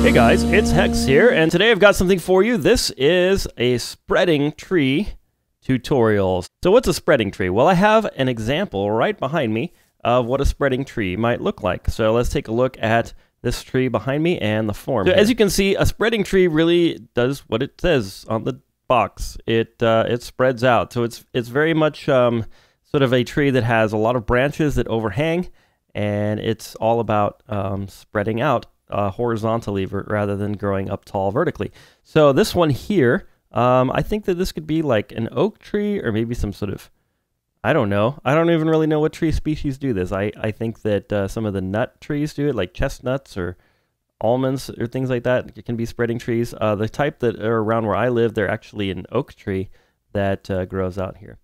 Hey guys, it's Hex here, and today I've got something for you. This is a spreading tree tutorial. So what's a spreading tree? Well, I have an example right behind me of what a spreading tree might look like. So let's take a look at this tree behind me and the form. So as you can see, a spreading tree really does what it says on the box. It spreads out. So it's very much sort of a tree that has a lot of branches that overhang, and it's all about spreading out horizontally rather than growing up tall vertically. So this one here, I think that this could be like an oak tree or maybe some sort of, I don't know. I don't even really know what tree species do this. I think that some of the nut trees do it, like chestnuts or almonds or things like that. It can be spreading trees. The type that are around where I live, they're actually an oak tree that grows out here.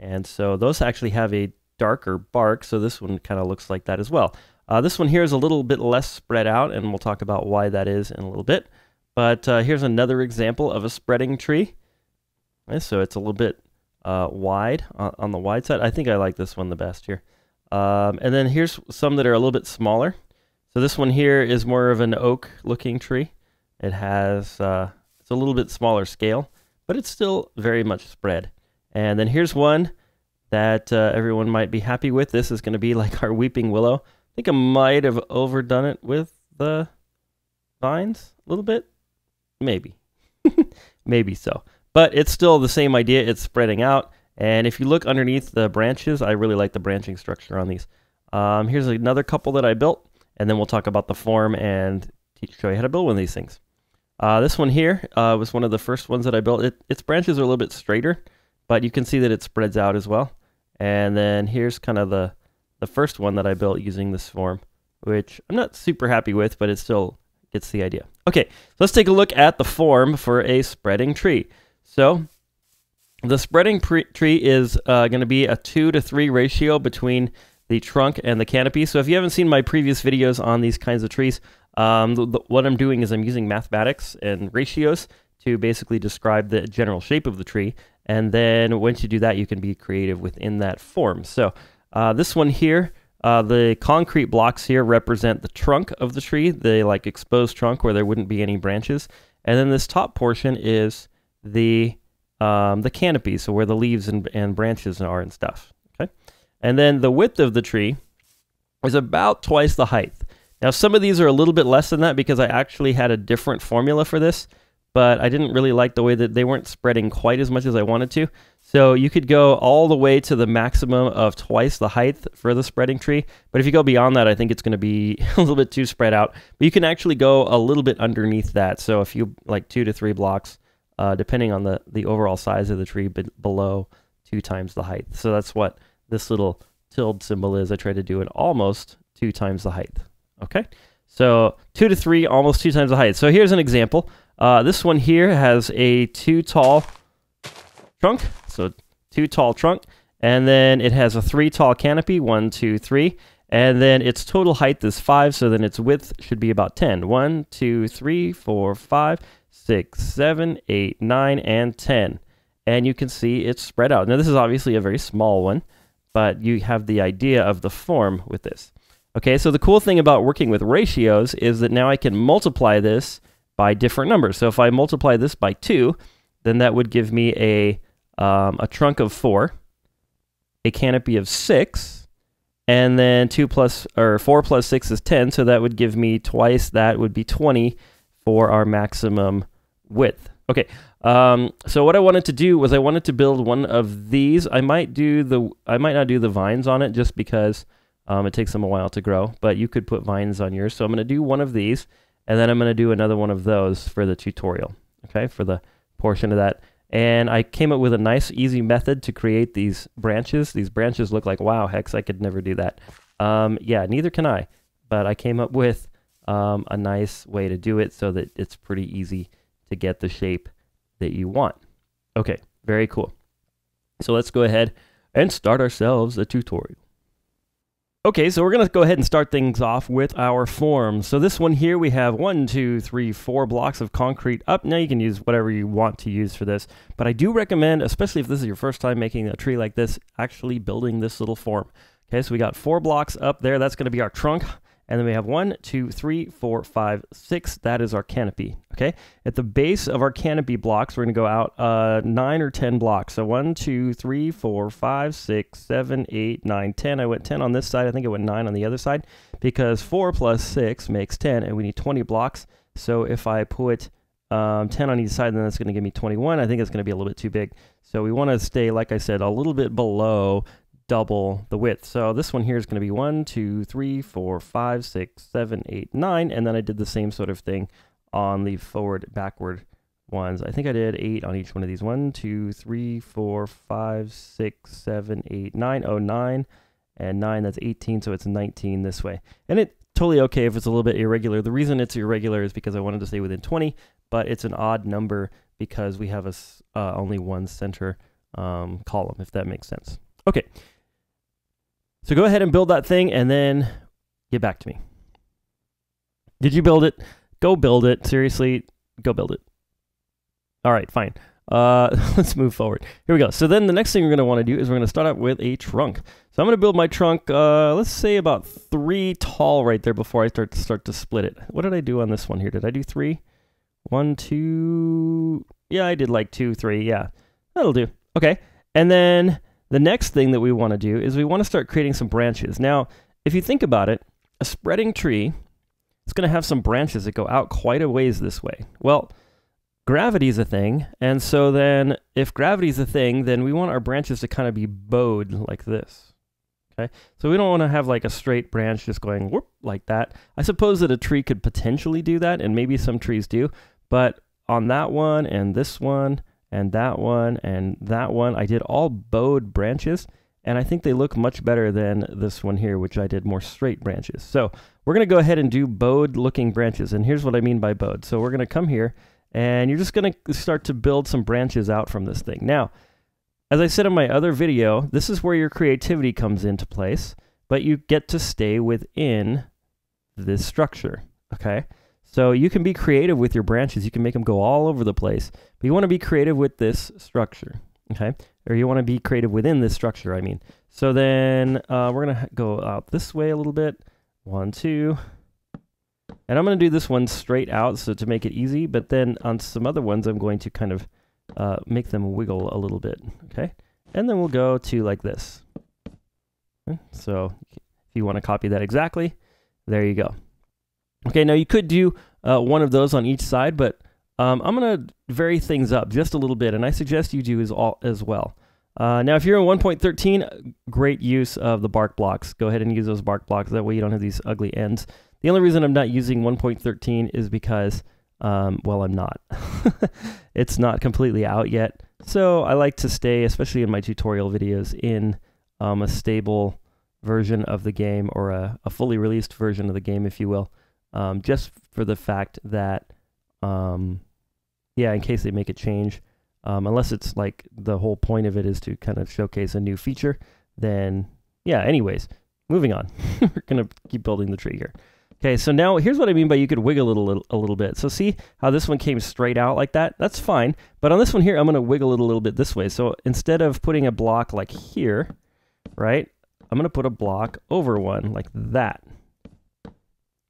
And so those actually have a darker bark, so this one kind of looks like that as well. This one here is a little bit less spread out, and we'll talk about why that is in a little bit. But here's another example of a spreading tree. Okay, so it's a little bit wide on the wide side. I think I like this one the best here. And then here's some that are a little bit smaller. So this one here is more of an oak-looking tree. It has it's a little bit smaller scale, but it's still very much spread. And then here's one that everyone might be happy with. This is going to be like our weeping willow. I think I might have overdone it with the vines a little bit. Maybe. Maybe so. But it's still the same idea. It's spreading out. And if you look underneath the branches, I really like the branching structure on these. Here's another couple that I built. And then we'll talk about the form and show you how to build one of these things. This one here was one of the first ones that I built. Its branches are a little bit straighter, but you can see that it spreads out as well. And then here's kind of the first one that I built using this form, which I'm not super happy with, but it still gets the idea. Okay, so let's take a look at the form for a spreading tree. So the spreading tree is going to be a 2:3 ratio between the trunk and the canopy. So if you haven't seen my previous videos on these kinds of trees, what I'm doing is I'm using mathematics and ratios to basically describe the general shape of the tree. And then once you do that, you can be creative within that form. So this one here, the concrete blocks here represent the trunk of the tree, the like exposed trunk where there wouldn't be any branches. And then this top portion is the canopy, so where the leaves and branches are and stuff. Okay, and then the width of the tree is about twice the height. Now some of these are a little bit less than that because I actually had a different formula for this, but I didn't really like the way that they weren't spreading quite as much as I wanted to. So you could go all the way to the maximum of twice the height for the spreading tree. But if you go beyond that, I think it's going to be a little bit too spread out. But you can actually go a little bit underneath that. So if you like 2 to 3 blocks, depending on the overall size of the tree, but below 2 times the height. So that's what this little tilde symbol is. I tried to do it almost 2 times the height. Okay, so 2 to 3, almost 2 times the height. So here's an example. This one here has a 2 tall trunk, so 2 tall trunk, and then it has a 3 tall canopy, 1, 2, 3, and then its total height is 5, so then its width should be about 10. 1, 2, 3, 4, 5, 6, 7, 8, 9, and 10. And you can see it's spread out. Now this is obviously a very small one, but you have the idea of the form with this. Okay, so the cool thing about working with ratios is that now I can multiply this by different numbers. So if I multiply this by 2, then that would give me a trunk of 4, a canopy of 6, and then 4 plus 6 is 10, so that would give me twice that would be 20 for our maximum width. Okay, so what I wanted to do was I wanted to build one of these. I might not do the vines on it just because it takes them a while to grow, but you could put vines on yours. So I'm going to do one of these, and then I'm going to do another one of those for the tutorial, okay, for the portion of that. And I came up with a nice, easy method to create these branches. These branches look like, wow, Hex, I could never do that. Yeah, neither can I, but I came up with a nice way to do it so that it's pretty easy to get the shape that you want. Okay, very cool. So let's go ahead and start ourselves a tutorial. Okay, so we're going to go ahead and start things off with our form. So this one here, we have 1, 2, 3, 4 blocks of concrete up. Now you can use whatever you want to use for this, but I do recommend, especially if this is your first time making a tree like this, actually building this little form. Okay, so we got 4 blocks up there. That's going to be our trunk. And then we have 1, 2, 3, 4, 5, 6. That is our canopy. Okay. At the base of our canopy blocks, we're going to go out 9 or 10 blocks. So 1, 2, 3, 4, 5, 6, 7, 8, 9, 10. I went 10 on this side. I think I went 9 on the other side because 4 plus 6 makes 10, and we need 20 blocks. So if I put 10 on each side, then that's going to give me 21. I think it's going to be a little bit too big. So we want to stay, like I said, a little bit below double the width. So this one here is going to be 1, 2, 3, 4, 5, 6, 7, 8, 9. And then I did the same sort of thing on the forward, backward ones. I think I did 8 on each one of these. 1, 2, 3, 4, 5, 6, 7, 8, 9. Oh, 9. And 9, that's 18. So it's 19 this way. And it's totally okay if it's a little bit irregular. The reason it's irregular is because I wanted to stay within 20, but it's an odd number because we have only one center column, if that makes sense. Okay. So go ahead and build that thing and then get back to me. Did you build it? Go build it. Seriously, go build it. All right, fine. Let's move forward. Here we go. So then the next thing we're going to want to do is we're going to start out with a trunk. So I'm going to build my trunk, let's say about 3 tall right there before I start to split it. What did I do on this one here? Did I do 3? 1, 2. Yeah, I did like 2, 3. Yeah, that'll do. Okay. And then the next thing that we want to do is we want to start creating some branches. Now, if you think about it, a spreading tree is going to have some branches that go out quite a ways this way. Well, gravity is a thing, and so then if gravity is a thing, then we want our branches to kind of be bowed like this. Okay, so we don't want to have like a straight branch just going whoop like that. I suppose that a tree could potentially do that, and maybe some trees do, but on that one and this one and that one and that one, I did all bowed branches, and I think they look much better than this one here, which I did more straight branches. So we're going to go ahead and do bowed looking branches, and here's what I mean by bowed. So we're going to come here, and you're just going to start to build some branches out from this thing. Now, as I said in my other video, this is where your creativity comes into place, but you get to stay within this structure, okay? So you can be creative with your branches. You can make them go all over the place, but you want to be creative with this structure, okay? Or you want to be creative within this structure, I mean. So then we're going to go out this way a little bit. 1, 2. And I'm going to do this one straight out so to make it easy, but then on some other ones, I'm going to kind of make them wiggle a little bit, okay? And then we'll go to like this. So if you want to copy that exactly, there you go. Okay, now you could do one of those on each side, but I'm going to vary things up just a little bit, and I suggest you do as well. Now, if you're in 1.13, great use of the bark blocks. Go ahead and use those bark blocks. That way you don't have these ugly ends. The only reason I'm not using 1.13 is because, well, I'm not. It's not completely out yet. So I like to stay, especially in my tutorial videos, in a stable version of the game, or a fully released version of the game, if you will. Just for the fact that, yeah, in case they make a change, unless it's like the whole point of it is to kind of showcase a new feature, then yeah, anyways, moving on. We're going to keep building the tree here. Okay, so now here's what I mean by you could wiggle it a little bit. So see how this one came straight out like that? That's fine. But on this one here, I'm going to wiggle it a little bit this way. So instead of putting a block like here, right, I'm going to put a block over one like that.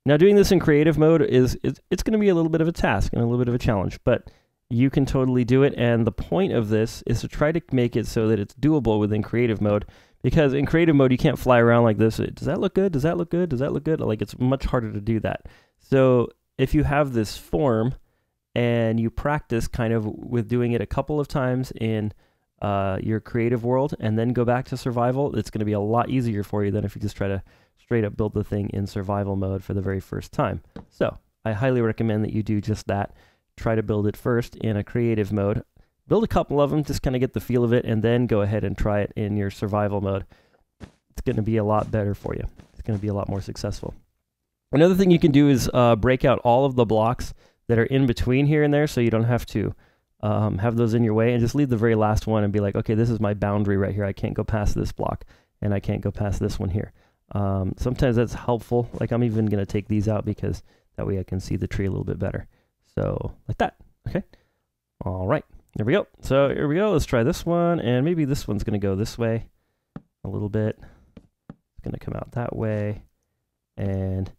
Now doing this in creative mode it's going to be a little bit of a task and a little bit of a challenge, but you can totally do it. And the point of this is to try to make it so that it's doable within creative mode, because in creative mode, you can't fly around like this. Does that look good? Does that look good? Does that look good? Like, it's much harder to do that. So if you have this form and you practice kind of with doing it a couple of times in your creative world and then go back to survival, it's going to be a lot easier for you than if you just try to straight up build the thing in survival mode for the very first time. So I highly recommend that you do just that. Try to build it first in a creative mode. Build a couple of them, just kind of get the feel of it, and then go ahead and try it in your survival mode. It's going to be a lot better for you. It's going to be a lot more successful. Another thing you can do is break out all of the blocks that are in between here and there, so you don't have to have those in your way, and just leave the very last one and be like, okay, this is my boundary right here. I can't go past this block, and I can't go past this one here. Sometimes that's helpful. Like, I'm even going to take these out because that way I can see the tree a little bit better. So like that. Okay. All right. There we go. So here we go. Let's try this one, and maybe this one's going to go this way a little bit. It's going to come out that way, and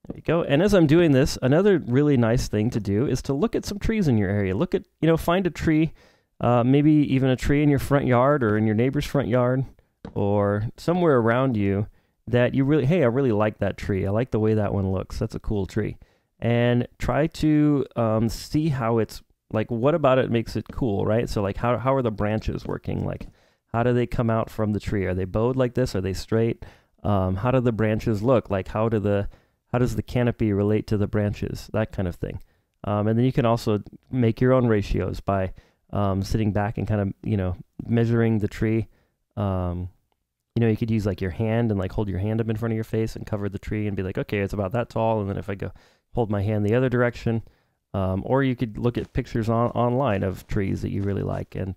There you go. And as I'm doing this, another really nice thing to do is to look at some trees in your area. Look at, find a tree, maybe even a tree in your front yard or in your neighbor's front yard or somewhere around you that you really, hey, I really like that tree. I like the way that one looks. That's a cool tree. And try to see how it's, like, what about it makes it cool, right? So, like, how are the branches working? Like, how do they come out from the tree? Are they bowed like this? Are they straight? How do the branches look? Like, how does the canopy relate to the branches? That kind of thing. And then you can also make your own ratios by sitting back and kind of, measuring the tree. You could use like your hand and like hold your hand up in front of your face and cover the tree and be like, okay, it's about that tall. And then if I go hold my hand the other direction, or you could look at pictures online of trees that you really like. And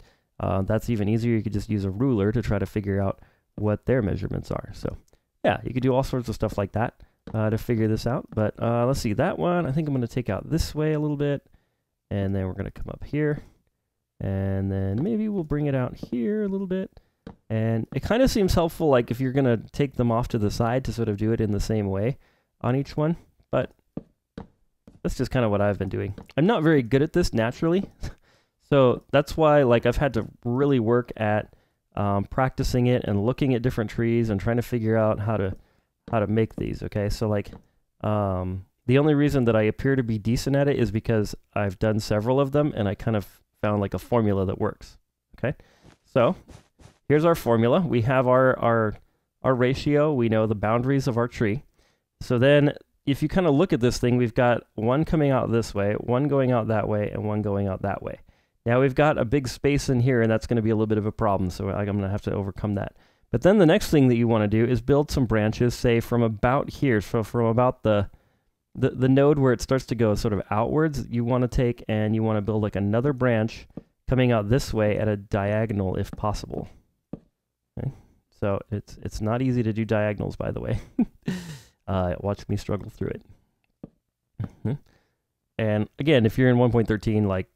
that's even easier. You could just use a ruler to try to figure out what their measurements are. So yeah, you could do all sorts of stuff like that to figure this out. But let's see, that one, I think I'm going to take out this way a little bit. And then we're going to come up here. And then maybe we'll bring it out here a little bit. And it kind of seems helpful, like if you're going to take them off to the side, to sort of do it in the same way on each one. But that's just kind of what I've been doing. I'm not very good at this naturally. So that's why, like, I've had to really work at practicing it and looking at different trees and trying to figure out how to make these. Okay, so like the only reason that I appear to be decent at it is because I've done several of them and I kind of found like a formula that works. Okay, so here's our formula. We have our ratio. We know the boundaries of our tree. So then if you kind of look at this thing, we've got one coming out this way, one going out that way, and one going out that way. Now we've got a big space in here, and that's going to be a little bit of a problem, so I'm going to have to overcome that. But then the next thing that you want to do is build some branches, say from about here, so from about the node where it starts to go sort of outwards, you want to take and you want to build like another branch coming out this way at a diagonal if possible. Okay? So it's not easy to do diagonals, by the way. Watch me struggle through it. And again, if you're in 1.13, like,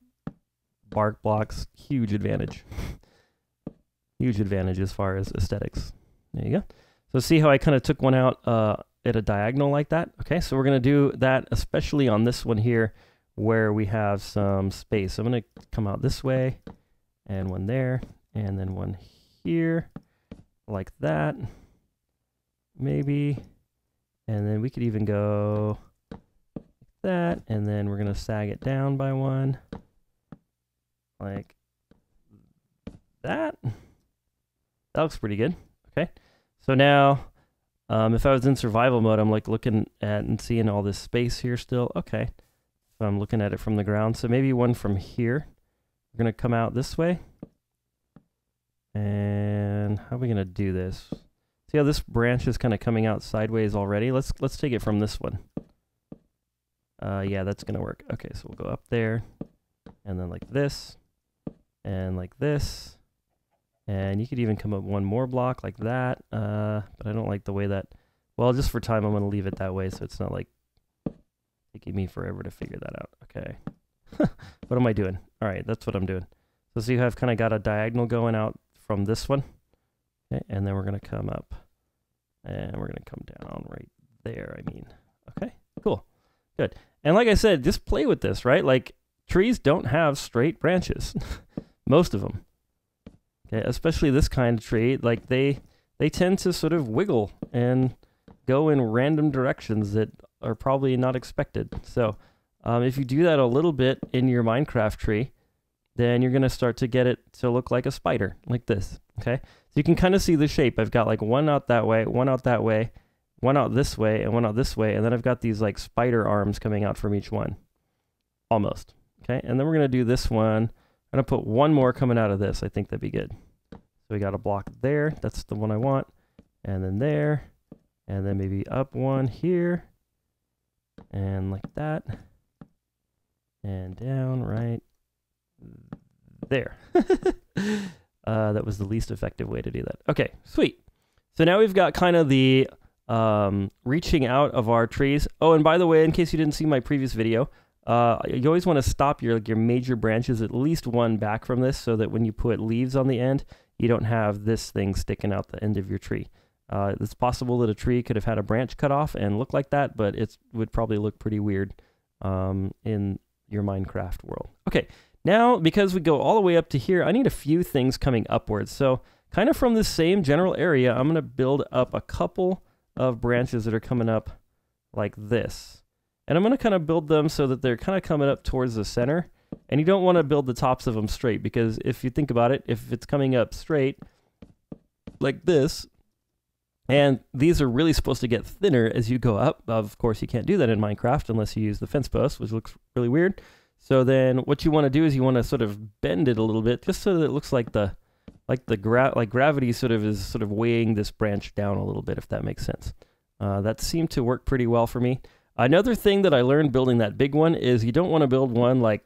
bark blocks, huge advantage. Huge advantage as far as aesthetics. There you go. So see how I kind of took one out at a diagonal like that? Okay, so we're going to do that especially on this one here where we have some space. I'm going to come out this way and one there and then one here like that. Maybe. And then we could even go like that, and then we're going to sag it down by one. Like that. That looks pretty good. Okay. So now, if I was in survival mode, I'm like looking at and seeing all this space here still. Okay. So I'm looking at it from the ground. So maybe one from here. We're going to come out this way. And how are we going to do this? See how this branch is kind of coming out sideways already? Let's take it from this one. Yeah, that's going to work. Okay, so we'll go up there and then like this. And like this, and you could even come up one more block like that, but I don't like the way that, well, just for time, I'm going to leave it that way so it's not like taking me forever to figure that out. Okay. What am I doing? All right, that's what I'm doing. So see how I've kind of got a diagonal going out from this one, okay, and then we're going to come up, and we're going to come down right there, I mean. Okay, cool, good. And like I said, just play with this, right? Like, trees don't have straight branches. Most of them, okay, especially this kind of tree, like they tend to sort of wiggle and go in random directions that are probably not expected. So if you do that a little bit in your Minecraft tree, then you're going to start to get it to look like a spider, like this, okay? So you can kind of see the shape. I've got like one out that way, one out that way, one out this way, and one out this way, and then I've got these like spider arms coming out from each one, almost, okay? And then we're going to do this one. I'm going to put one more coming out of this. I think that'd be good. So we got a block there. That's the one I want. And then there. And then maybe up one here. And like that. And down right there. That was the least effective way to do that. Okay, sweet. So now we've got kind of the reaching out of our trees. Oh, and by the way, in case you didn't see my previous video, you always want to stop your major branches at least one back from this so that when you put leaves on the end, you don't have this thing sticking out the end of your tree. It's possible that a tree could have had a branch cut off and look like that, but it would probably look pretty weird in your Minecraft world. Okay, now because we go all the way up to here, I need a few things coming upwards. So kind of from the same general area, I'm going to build up a couple of branches that are coming up like this. And I'm going to kind of build them so that they're kind of coming up towards the center. And you don't want to build the tops of them straight, because if you think about it, if it's coming up straight like this, and these are really supposed to get thinner as you go up. Of course, you can't do that in Minecraft unless you use the fence post, which looks really weird. So then what you want to do is you want to sort of bend it a little bit, just so that it looks like gravity sort of weighing this branch down a little bit, if that makes sense. That seemed to work pretty well for me. Another thing that I learned building that big one is you don't want to build one like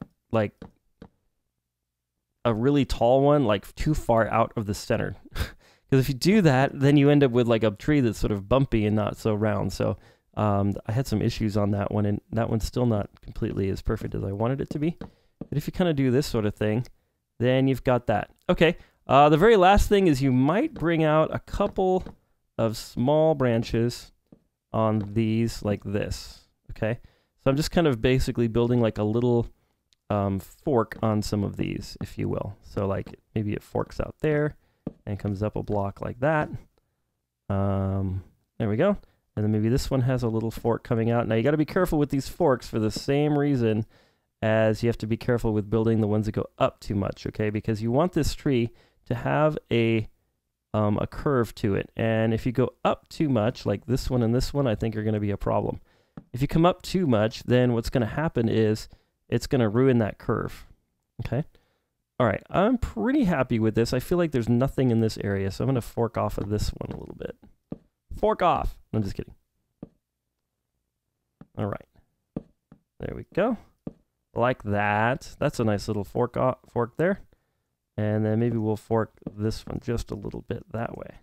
a really tall one, like too far out of the center. Because if you do that, then you end up with like a tree that's sort of bumpy and not so round. So I had some issues on that one, and that one's still not completely as perfect as I wanted it to be. But if you kind of do this sort of thing, then you've got that. Okay, the very last thing is you might bring out a couple of small branches on these like this. Okay, so I'm just kind of basically building like a little fork on some of these, if you will. So like maybe it forks out there and comes up a block like that. There we go. And then maybe this one has a little fork coming out. Now you got to be careful with these forks for the same reason as you have to be careful with building the ones that go up too much, okay? Because you want this tree to have a curve to it. And if you go up too much, like this one and this one, I think are going to be a problem. If you come up too much, then what's going to happen is it's going to ruin that curve, okay? All right, I'm pretty happy with this. I feel like there's nothing in this area, so I'm going to fork off of this one a little bit. Fork off. I'm just kidding. All right. There we go. Like that. That's a nice little fork there. And then maybe we'll fork this one just a little bit that way.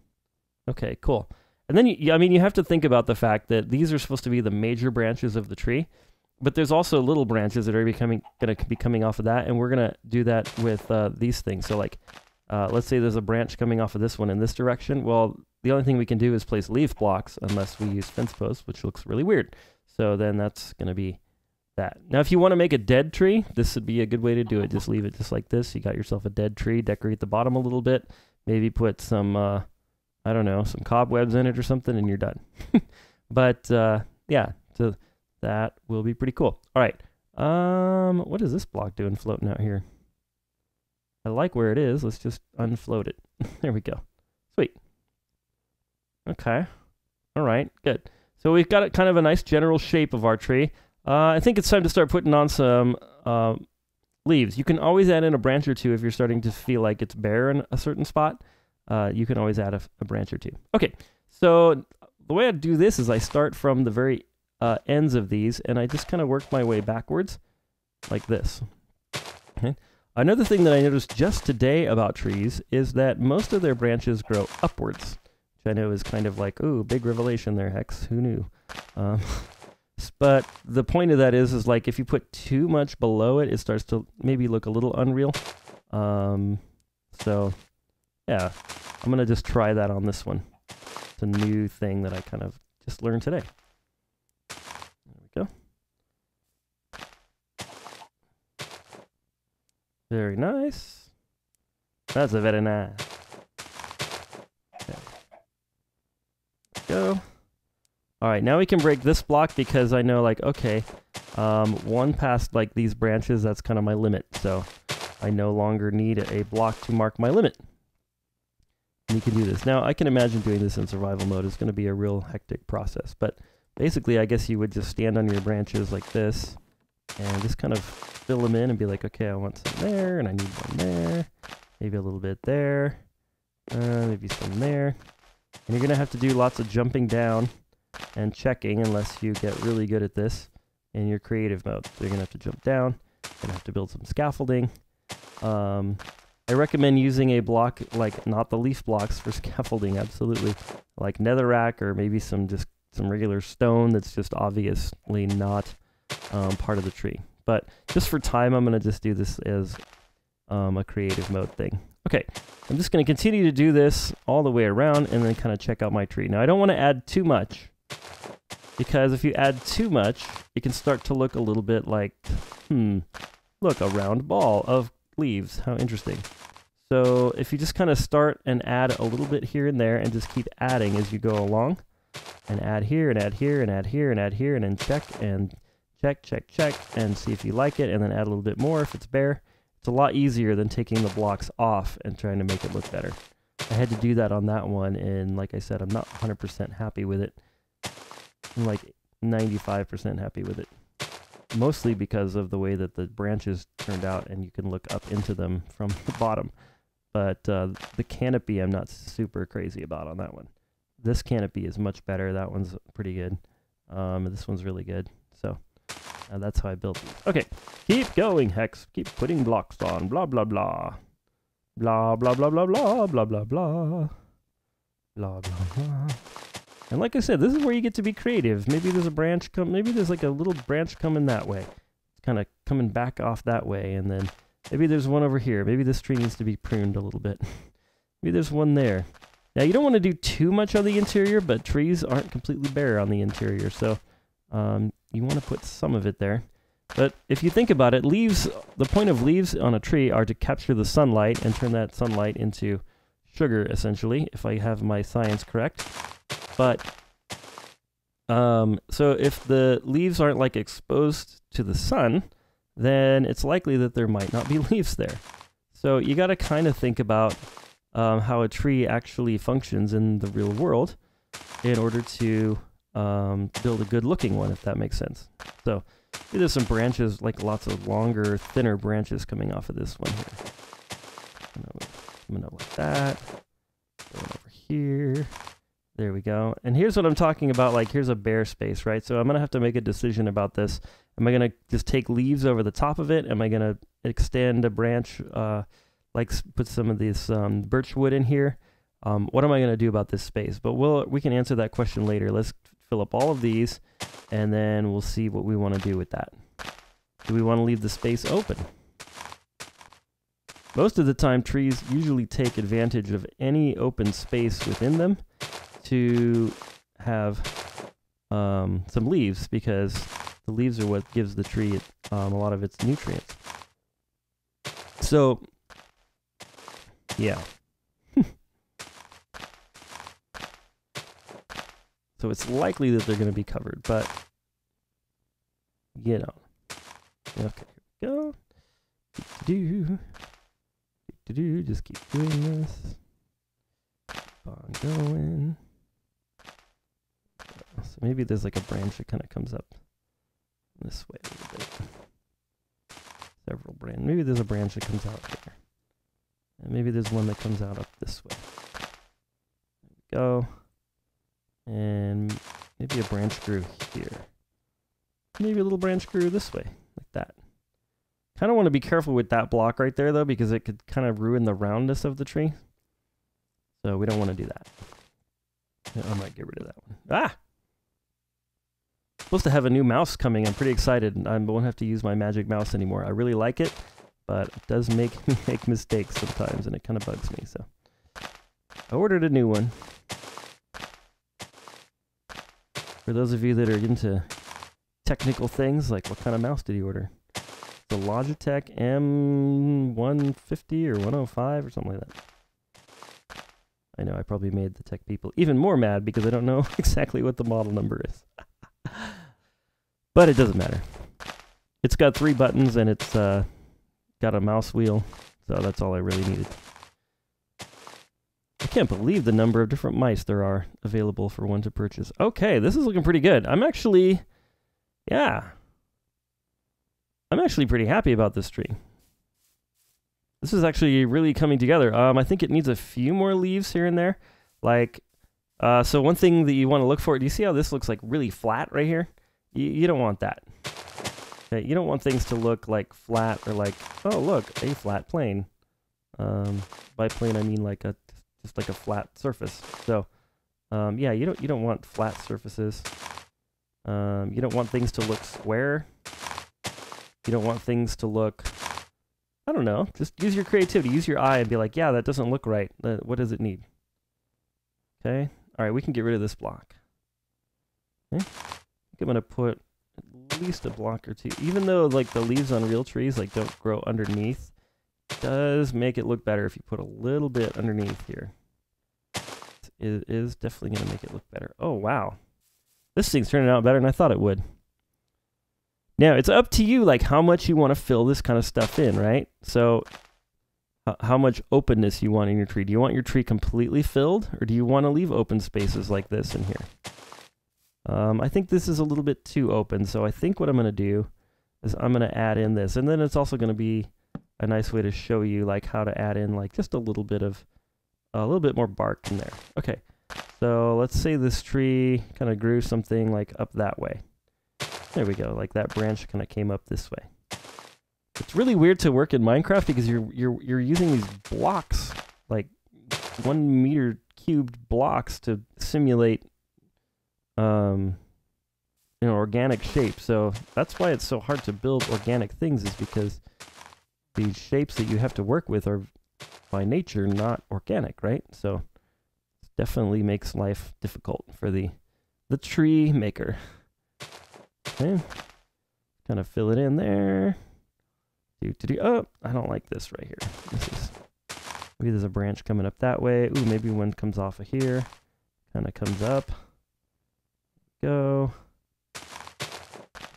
Okay, cool. And then, you have to think about the fact that these are supposed to be the major branches of the tree. But there's also little branches that are going to be coming off of that, and we're going to do that with these things. So like, let's say there's a branch coming off of this one in this direction. Well, the only thing we can do is place leaf blocks unless we use fence posts, which looks really weird. So then that's going to be that. Now, if you want to make a dead tree, this would be a good way to do it. Just leave it just like this. You got yourself a dead tree. Decorate the bottom a little bit. Maybe put some, I don't know, some cobwebs in it or something, and you're done. But yeah, so that will be pretty cool. All right. What is this block doing floating out here? I like where it is. Let's just unfloat it. There we go. Sweet. Okay. All right. Good. So we've got kind of a nice general shape of our tree. I think it's time to start putting on some leaves. You can always add in a branch or two if you're starting to feel like it's bare in a certain spot. You can always add a branch or two. Okay. So the way I do this is I start from the very ends of these, and I just kind of work my way backwards like this. Okay. Another thing that I noticed just today about trees is that most of their branches grow upwards, which I know is kind of like, ooh, big revelation there, Hex. Who knew? But the point of that is like if you put too much below it, it starts to maybe look a little unreal. So yeah, I'm going to just try that on this one. It's a new thing that I kind of just learned today. There we go. Very nice. That's a very nice. Okay. Go. All right, now we can break this block because I know, like, okay, one past like these branches, that's kind of my limit. So I no longer need a block to mark my limit. And you can do this. Now, I can imagine doing this in survival mode is going to be a real hectic process. But basically, I guess you would just stand on your branches like this and just kind of fill them in and be like, okay, I want some there, and I need one there, maybe a little bit there, maybe some there. And you're going to have to do lots of jumping down and checking unless you get really good at this in your creative mode. So you're going to have to jump down, you're going to have to build some scaffolding. I recommend using a block, like not the leaf blocks for scaffolding, absolutely. Like netherrack or maybe some regular stone that's just obviously not part of the tree. But just for time, I'm going to just do this as a creative mode thing. Okay, I'm just going to continue to do this all the way around and then kind of check out my tree. Now, I don't want to add too much, because if you add too much, it can start to look a little bit like, look, a round ball of leaves. How interesting. So if you just kind of start and add a little bit here and there and just keep adding as you go along, and add here and add here and add here and add here, and then check and check, check, check, and see if you like it, and then add a little bit more if it's bare. It's a lot easier than taking the blocks off and trying to make it look better. I had to do that on that one, and like I said, I'm not 100% happy with it. I'm like 95% happy with it. Mostly because of the way that the branches turned out, and you can look up into them from the bottom. But the canopy I'm not super crazy about on that one. This canopy is much better. That one's pretty good. This one's really good. So that's how I built these. Okay, keep going, Hex. Keep putting blocks on. Blah, blah, blah. Blah, blah, blah, blah, blah, blah, blah, blah. Blah, blah, blah. And like I said, this is where you get to be creative. Maybe there's a branch maybe there's like a little branch coming that way. It's kind of coming back off that way, and then maybe there's one over here. Maybe this tree needs to be pruned a little bit. Maybe there's one there. Now, you don't want to do too much on the interior, but trees aren't completely bare on the interior, so you want to put some of it there. But if you think about it, leaves, the point of leaves on a tree are to capture the sunlight and turn that sunlight into sugar, essentially, if I have my science correct. But, so if the leaves aren't like exposed to the sun, then it's likely that there might not be leaves there. So you got to kind of think about how a tree actually functions in the real world in order to build a good looking one, if that makes sense. So there's some branches, like lots of longer, thinner branches coming off of this one here. Coming up like that. Going over here. There we go. And here's what I'm talking about, like here's a bare space, right? So I'm going to have to make a decision about this. Am I going to just take leaves over the top of it? Am I going to extend a branch, like put some of this birch wood in here? What am I going to do about this space? But we can answer that question later. Let's fill up all of these, and then we'll see what we want to do with that. Do we want to leave the space open? Most of the time, trees usually take advantage of any open space within them to have some leaves, because the leaves are what gives the tree a lot of its nutrients. So, yeah. So it's likely that they're going to be covered, but, you know. Okay, here we go. Just keep doing this. Keep on going. So maybe there's like a branch that kind of comes up this way a little bit. Several branches. Maybe there's a branch that comes out here. And maybe there's one that comes out up this way. There we go. And maybe a branch grew here. Maybe a little branch grew this way, like that. Kind of want to be careful with that block right there, though, because it could kind of ruin the roundness of the tree. So we don't want to do that. I might get rid of that one. Ah! Supposed to have a new mouse coming. I'm pretty excited. I won't have to use my magic mouse anymore. I really like it, but it does make me make mistakes sometimes, and it kind of bugs me. So I ordered a new one. For those of you that are into technical things, like what kind of mouse did you order? The Logitech M150 or 105 or something like that. I know I probably made the tech people even more mad because I don't know exactly what the model number is. But it doesn't matter. It's got 3 buttons and it's got a mouse wheel, so that's all I really needed. I can't believe the number of different mice there are available for one to purchase. Okay, this is looking pretty good. I'm actually pretty happy about this tree. This is actually really coming together. I think it needs a few more leaves here and there. Like, so one thing that you want to look for, do you see how this looks like really flat right here? You don't want that. Okay, you don't want things to look like flat or like, oh look, a flat plane. By plane I mean like just like a flat surface. So, yeah, you don't want flat surfaces. You don't want things to look square. You don't want things to look I don't know. Just use your creativity. Use your eye and be like, yeah, that doesn't look right. What does it need? Okay. All right, we can get rid of this block. Okay. I think I'm going to put at least a block or two. Even though like the leaves on real trees like don't grow underneath, it does make it look better if you put a little bit underneath here. It is definitely going to make it look better. Oh, wow. This thing's turning out better than I thought it would. Now, it's up to you, like, how much you want to fill this kind of stuff in, right? So, how much openness you want in your tree. Do you want your tree completely filled, or do you want to leave open spaces like this in here? I think this is a little bit too open, so I think what I'm going to do is I'm going to add in this. And then it's also going to be a nice way to show you, like, how to add in, like, just a little bit more bark in there. Okay, so let's say this tree kind of grew something, like, up that way. There we go, like that branch kind of came up this way. It's really weird to work in Minecraft because you're using these blocks, like 1 meter cubed blocks to simulate organic shape. So that's why it's so hard to build organic things, is because these shapes that you have to work with are by nature not organic, right? So it definitely makes life difficult for the tree maker. Okay, kind of fill it in there. Oh, I don't like this right here. Maybe there's a branch coming up that way. Ooh, maybe one comes off of here. Kind of comes up. Go.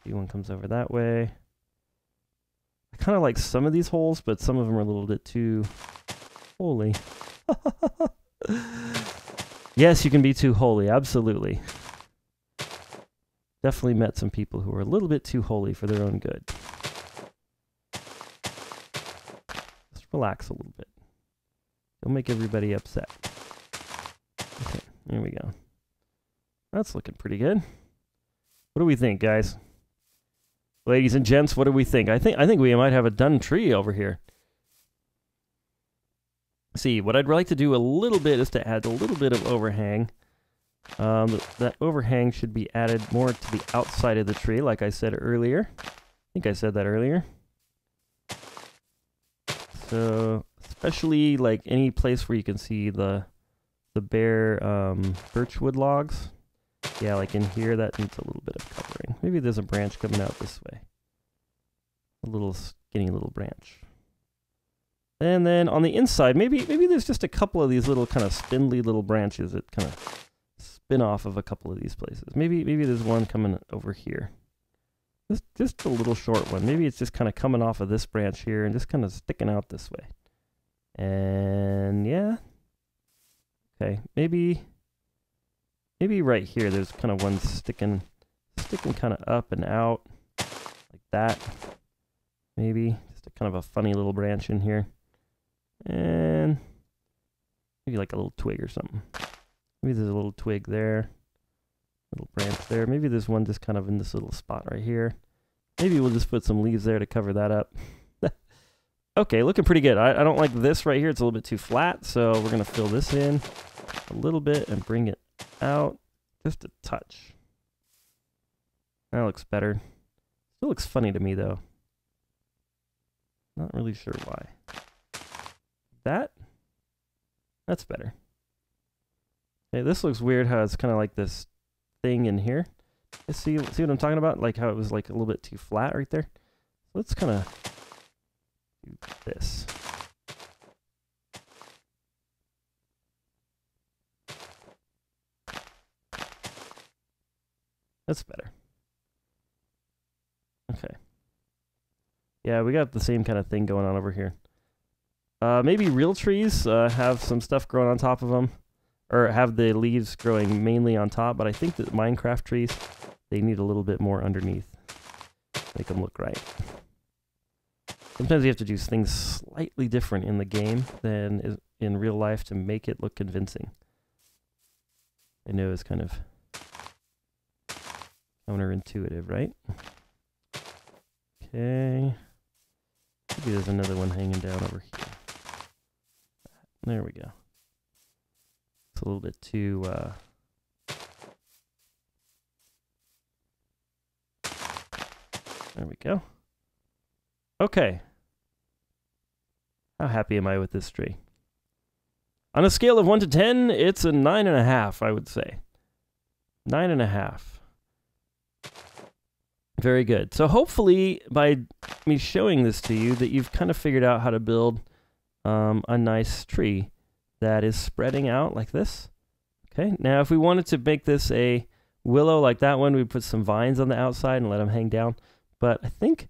Maybe one comes over that way. I kind of like some of these holes, but some of them are a little bit too holy. Yes, you can be too holy, absolutely. Definitely met some people who are a little bit too holy for their own good. Just relax a little bit. Don't make everybody upset. Okay, there we go. That's looking pretty good. What do we think, guys? Ladies and gents, what do we think? I think we might have a done tree over here. See, what I'd like to do a little bit is to add a little bit of overhang. That overhang should be added more to the outside of the tree, like I said earlier. I think I said that earlier. So, especially like any place where you can see the bare birchwood logs. Yeah, like in here, that needs a little bit of covering. Maybe there's a branch coming out this way. A little skinny little branch. And then on the inside, maybe there's just a couple of these little kind of spindly little branches that kind of spin off of a couple of these places. Maybe there's one coming over here. Just a little short one. Maybe it's just kind of coming off of this branch here and just kind of sticking out this way. And yeah. Okay, maybe right here there's kind of one sticking kind of up and out like that. Maybe just a kind of a funny little branch in here. And maybe like a little twig or something. Maybe there's a little twig there, little branch there. Maybe there's one just kind of in this little spot right here. Maybe we'll just put some leaves there to cover that up. Okay, looking pretty good. I don't like this right here. It's a little bit too flat, so we're going to fill this in a little bit and bring it out just a touch. That looks better. Still looks funny to me, though. Not really sure why. That's better. Okay, this looks weird how it's kind of like this thing in here. See what I'm talking about? Like how it was like a little bit too flat right there. Let's kind of do this. That's better. Okay. Yeah, we got the same kind of thing going on over here. Maybe real trees have some stuff growing on top of them, or have the leaves growing mainly on top, but I think that Minecraft trees, they need a little bit more underneath. Make them look right. Sometimes you have to do things slightly different in the game than in real life to make it look convincing. I know it's kind of counterintuitive, right? Okay. Maybe there's another one hanging down over here. There we go. It's a little bit too, there we go. Okay. How happy am I with this tree? On a scale of 1 to 10, it's a 9.5, I would say. 9.5. Very good. So hopefully, by me showing this to you, that you've kind of figured out how to build a nice tree that is spreading out like this. Okay, now if we wanted to make this a willow like that one, we'd put some vines on the outside and let them hang down. But I think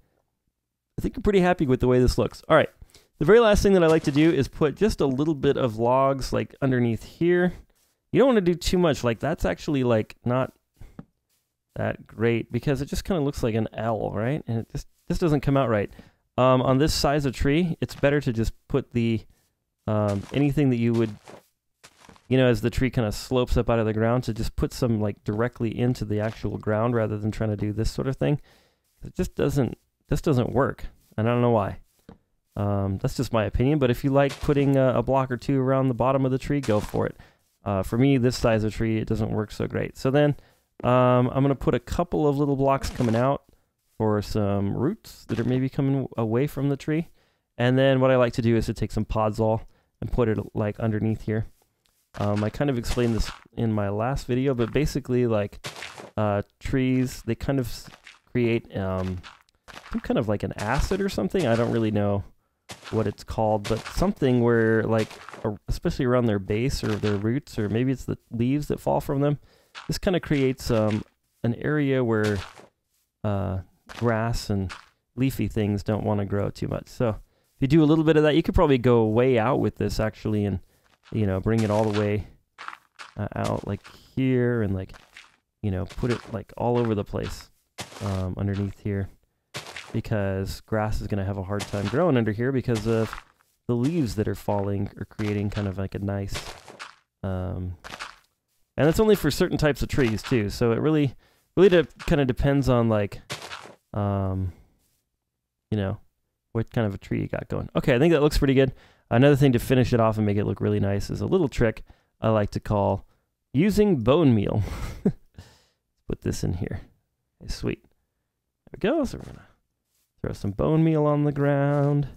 I'm pretty happy with the way this looks. All right. The very last thing that I like to do is put just a little bit of logs like underneath here. You don't want to do too much. Like that's actually like not that great because it just kind of looks like an L, right? And it just doesn't come out right. On this size of tree, it's better to just put the anything that you would, as the tree kind of slopes up out of the ground, to just put some like directly into the actual ground rather than trying to do this sort of thing. It just doesn't work, and I don't know why. That's just my opinion, but if you like putting a block or two around the bottom of the tree, go for it. For me, this size of tree, it doesn't work so great. So then I'm going to put a couple of little blocks coming out for some roots that are maybe coming away from the tree. And then what I like to do is to take some podzol and put it like underneath here. I kind of explained this in my last video, but basically like trees, they kind of create some kind of like an acid or something. I don't really know what it's called, but something where like, especially around their base or their roots, or maybe it's the leaves that fall from them, this kind of creates an area where grass and leafy things don't want to grow too much. So if you do a little bit of that, you could probably go way out with this actually, and bring it all the way out like here, and like put it like all over the place underneath here, because grass is going to have a hard time growing under here because of the leaves that are falling or creating kind of like a nice, and it's only for certain types of trees too. So it really kind of depends on like, what kind of a tree you got going. Okay, I think that looks pretty good. Another thing to finish it off and make it look really nice is a little trick I like to call using bone meal. Put this in here. Okay, sweet. There we go. So we're going to throw some bone meal on the ground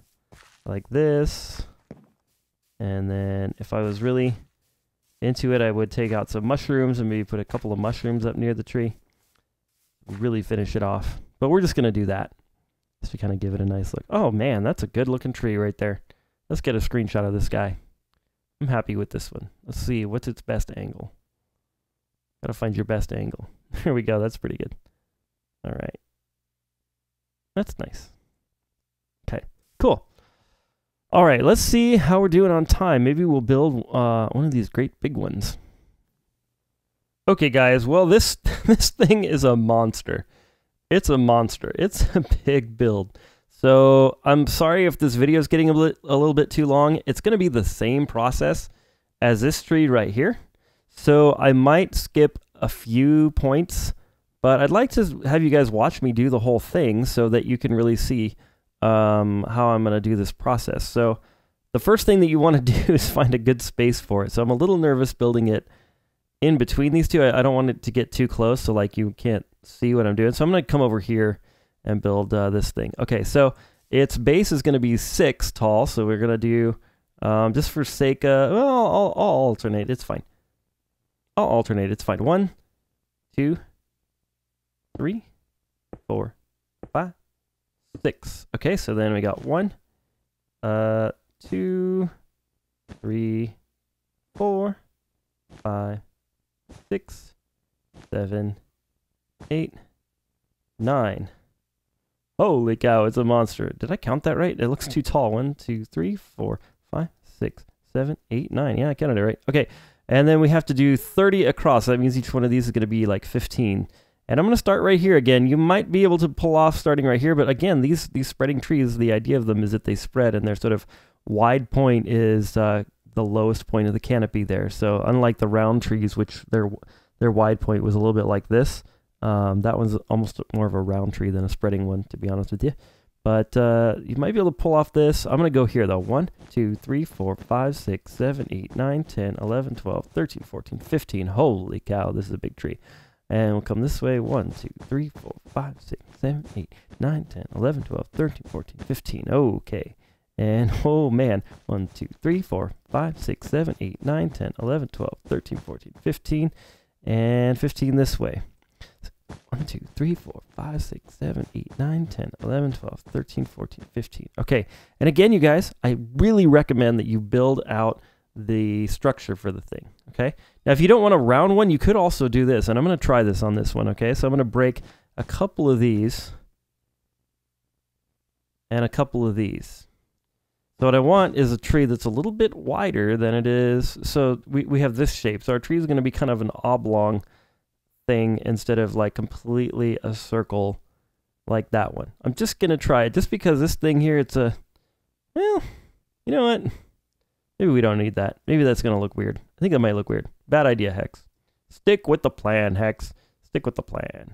like this. And then if I was really into it, I would take out some mushrooms and maybe put a couple of mushrooms up near the tree. Really finish it off. But we're just going to do that just to kind of give it a nice look. Oh man, that's a good looking tree right there. Let's get a screenshot of this guy. I'm happy with this one. Let's see, what's its best angle? Gotta find your best angle. There we go, that's pretty good. All right. That's nice. Okay, cool. All right, let's see how we're doing on time. Maybe we'll build one of these great big ones. Okay, guys, well, this thing is a monster. It's a monster. It's a big build. So I'm sorry if this video is getting a little bit too long. It's going to be the same process as this tree right here. So I might skip a few points, but I'd like to have you guys watch me do the whole thing so that you can really see how I'm going to do this process. So the first thing that you want to do is find a good space for it. So I'm a little nervous building it in between these two. I don't want it to get too close so like you can't see what I'm doing. So I'm going to come over here and build this thing. Okay, so its base is going to be 6 tall, so we're going to do, just for sake of, well, I'll alternate, it's fine. I'll alternate, it's fine. 1, 2, 3, 4, 5, 6. Okay, so then we got 1, 2, 3, 4, 5, 6, 7, 8, 9. Holy cow, it's a monster. Did I count that right? It looks too tall. 1, 2, 3, 4, 5, 6, 7, 8, 9. Yeah, I counted it right. Okay, and then we have to do 30 across. So that means each one of these is going to be like 15. And I'm going to start right here again. You might be able to pull off starting right here, but again, these spreading trees, the idea of them is that they spread, and their sort of wide point is the lowest point of the canopy there. So unlike the round trees, which their wide point was a little bit like this, that one's almost more of a round tree than a spreading one, to be honest with you. But you might be able to pull off this. I'm going to go here, though. 1, 2, 3, 4, 5, 6, 7, 8, 9, 10, 11, 12, 13, 14, 15. Holy cow, this is a big tree. And we'll come this way. 1, 2, 3, 4, 5, 6, 7, 8, 9, 10, 11, 12, 13, 14, 15. Okay. And oh man, 1, 2, 3, 4, 5, 6, 7, 8, 9, 10, 11, 12, 13, 14, 15, and 15 this way. 1, 2, 3, 4, 5, 6, 7, 8, 9, 10, 11, 12, 13, 14, 15. Okay, and again, you guys, I really recommend that you build out the structure for the thing, okay? Now, if you don't want a round one, you could also do this, and I'm going to try this on this one, okay? So I'm going to break a couple of these and a couple of these. So what I want is a tree that's a little bit wider than it is. So we have this shape. So our tree is going to be kind of an oblong thing instead of like completely a circle like that one. I'm just going to try it just because this thing here, it's a, well, you know what? Maybe we don't need that. Maybe that's going to look weird. I think that might look weird. Bad idea, Hex. Stick with the plan, Hex. Stick with the plan.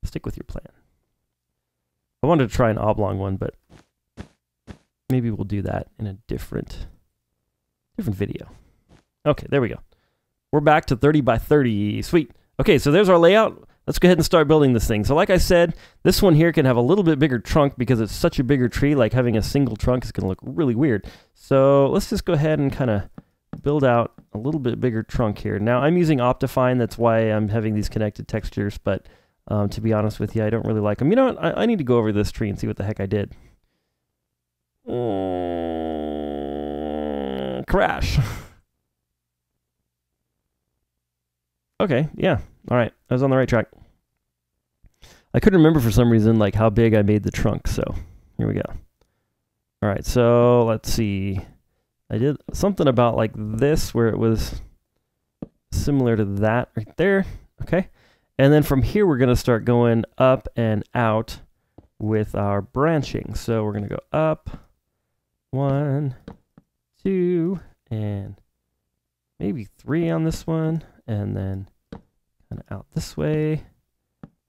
Stick with your plan. I wanted to try an oblong one, but maybe we'll do that in a different video. Okay, there we go. We're back to 30 by 30. Sweet. Okay, so there's our layout. Let's go ahead and start building this thing. So like I said, this one here can have a little bit bigger trunk because it's such a bigger tree. Like having a single trunk is going to look really weird. So let's just go ahead and kind of build out a little bit bigger trunk here. Now I'm using Optifine. That's why I'm having these connected textures. But to be honest with you, I don't really like them. You know what? I need to go over this tree and see what the heck I did. Crash. Okay, yeah. All right, I was on the right track. I couldn't remember for some reason like how big I made the trunk, so here we go. All right, so let's see. I did something about like this where it was similar to that right there. Okay, and then from here we're going to start going up and out with our branching. So we're going to go up, 1, 2, and maybe 3 on this one, and then kind of out this way,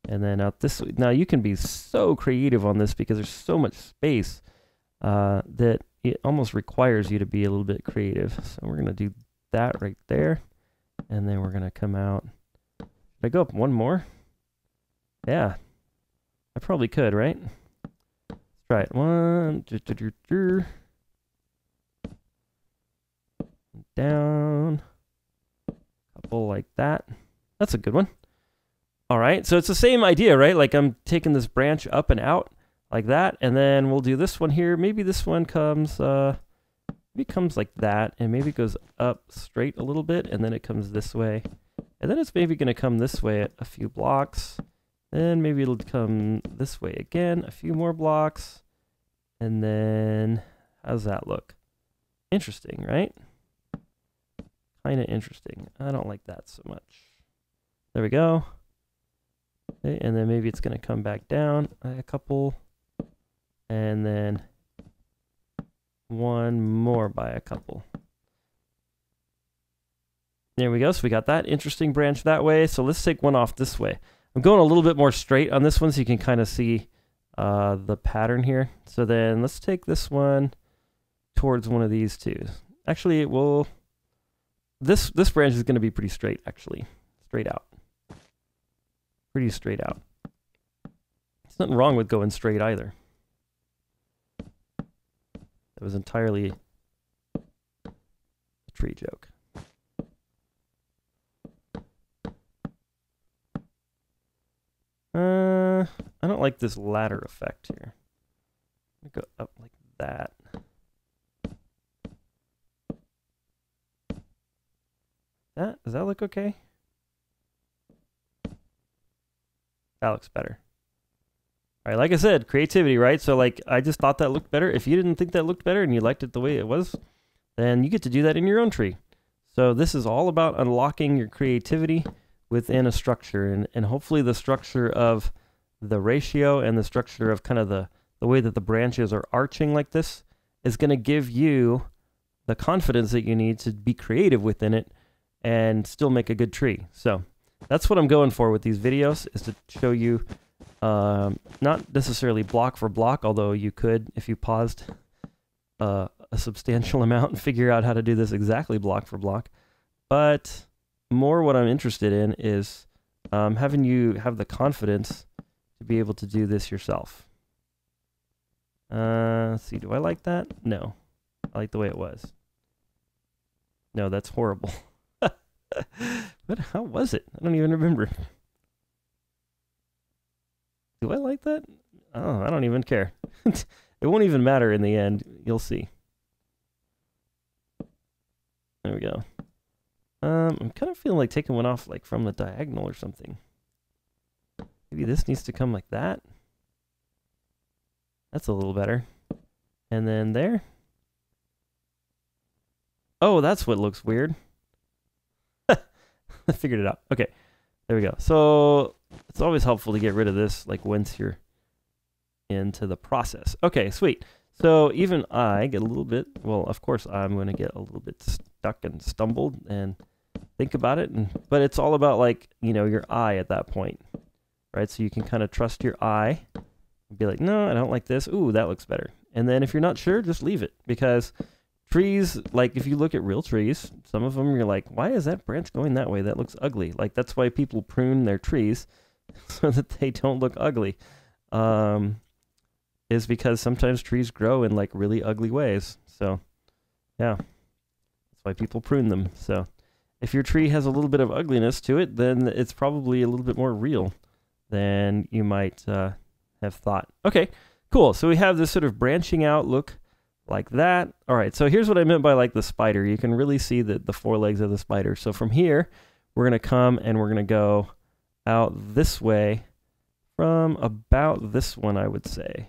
and then out this way. Now you can be so creative on this because there's so much space that it almost requires you to be a little bit creative. So we're going to do that right there, and then we're going to come out. Should I go up one more? Yeah, I probably could, right? Let's try it. 1, down, couple like that. That's a good one. All right, so it's the same idea, right? Like I'm taking this branch up and out like that, and then we'll do this one here. Maybe this one comes, maybe comes like that, and maybe it goes up straight a little bit, and then it comes this way, and then it's maybe going to come this way a few blocks, then maybe it'll come this way again, a few more blocks, and then how's that look? Interesting, right? Kind of interesting. I don't like that so much. There we go. Okay, and then maybe it's going to come back down a couple, and then one more by a couple. There we go. So we got that interesting branch that way. So let's take one off this way. I'm going a little bit more straight on this one so you can kind of see the pattern here. So then let's take this one towards one of these two. Actually, it will... This branch is going to be pretty straight, actually. Straight out. Pretty straight out. There's nothing wrong with going straight either. That was entirely a tree joke. I don't like this ladder effect here. I'm gonna go up like that. Does that look okay? That looks better. All right, like I said, creativity, right? So like I just thought that looked better. If you didn't think that looked better and you liked it the way it was, then you get to do that in your own tree. So this is all about unlocking your creativity within a structure, and hopefully the structure of the ratio and the structure of kind of the way that the branches are arching like this is going to give you the confidence that you need to be creative within it and still make a good tree. So that's what I'm going for with these videos, is to show you not necessarily block for block, although you could if you paused a substantial amount and figure out how to do this exactly block for block. But more what I'm interested in is having you have the confidence to be able to do this yourself. Let's see, do I like that? No. I like the way it was. No, that's horrible. How was it? I don't even remember. Do I like that? Oh, I don't even care. It won't even matter in the end. You'll see. There we go. I'm kind of feeling like taking one off like from the diagonal or something. Maybe this needs to come like that. That's a little better. And then there. Oh, that's what looks weird. I figured it out. Okay, there we go. So it's always helpful to get rid of this, like once you're into the process. Okay, sweet. So even I get a little bit, well, of course I'm going to get a little bit stuck and stumbled and think about it. But it's all about like, you know, your eye at that point, right? So you can kind of trust your eye and be like, no, I don't like this. Ooh, that looks better. And then if you're not sure, just leave it, because trees, like if you look at real trees, some of them you're like, why is that branch going that way? That looks ugly. Like that's why people prune their trees so that they don't look ugly. Is because sometimes trees grow in like really ugly ways. So yeah, that's why people prune them. So if your tree has a little bit of ugliness to it, then it's probably a little bit more real than you might have thought. Okay, cool. So we have this sort of branching out look like that. All right, so here's what I meant by like the spider. You can really see the four legs of the spider. So from here, we're going to come and we're going to go out this way from about this one, I would say.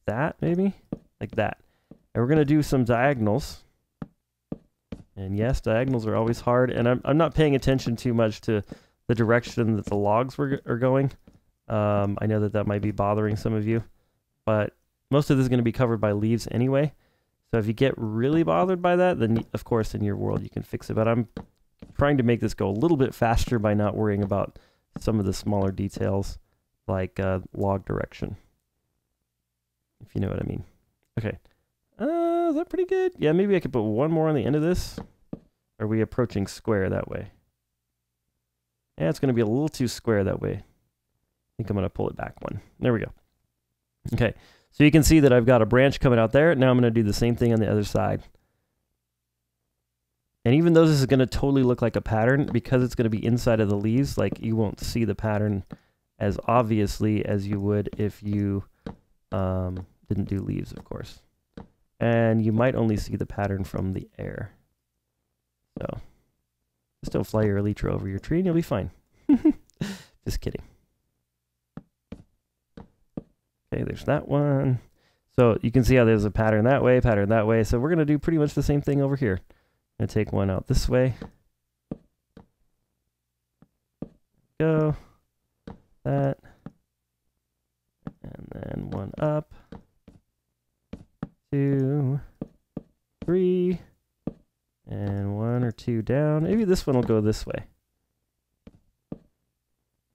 That, maybe? Like that. And we're going to do some diagonals. And yes, diagonals are always hard. And I'm not paying attention too much to the direction that the logs are going. I know that might be bothering some of you, but most of this is going to be covered by leaves anyway. So if you get really bothered by that, then of course in your world you can fix it. But I'm trying to make this go a little bit faster by not worrying about some of the smaller details like log direction, if you know what I mean. Okay. Is that pretty good? Yeah, maybe I could put one more on the end of this. Are we approaching square that way? Yeah, it's going to be a little too square that way. I think I'm going to pull it back one. There we go. Okay, so you can see that I've got a branch coming out there. Now I'm going to do the same thing on the other side. And even though this is going to totally look like a pattern, because it's going to be inside of the leaves, like you won't see the pattern as obviously as you would if you didn't do leaves, of course. And you might only see the pattern from the air. So just don't fly your elytra over your tree and you'll be fine. Just kidding. Okay, there's that one. So you can see how there's a pattern that way, pattern that way. So we're going to do pretty much the same thing over here. I'm going to take one out this way. Go. That. And then one up. 2, 3. And 1 or 2 down. Maybe this one will go this way.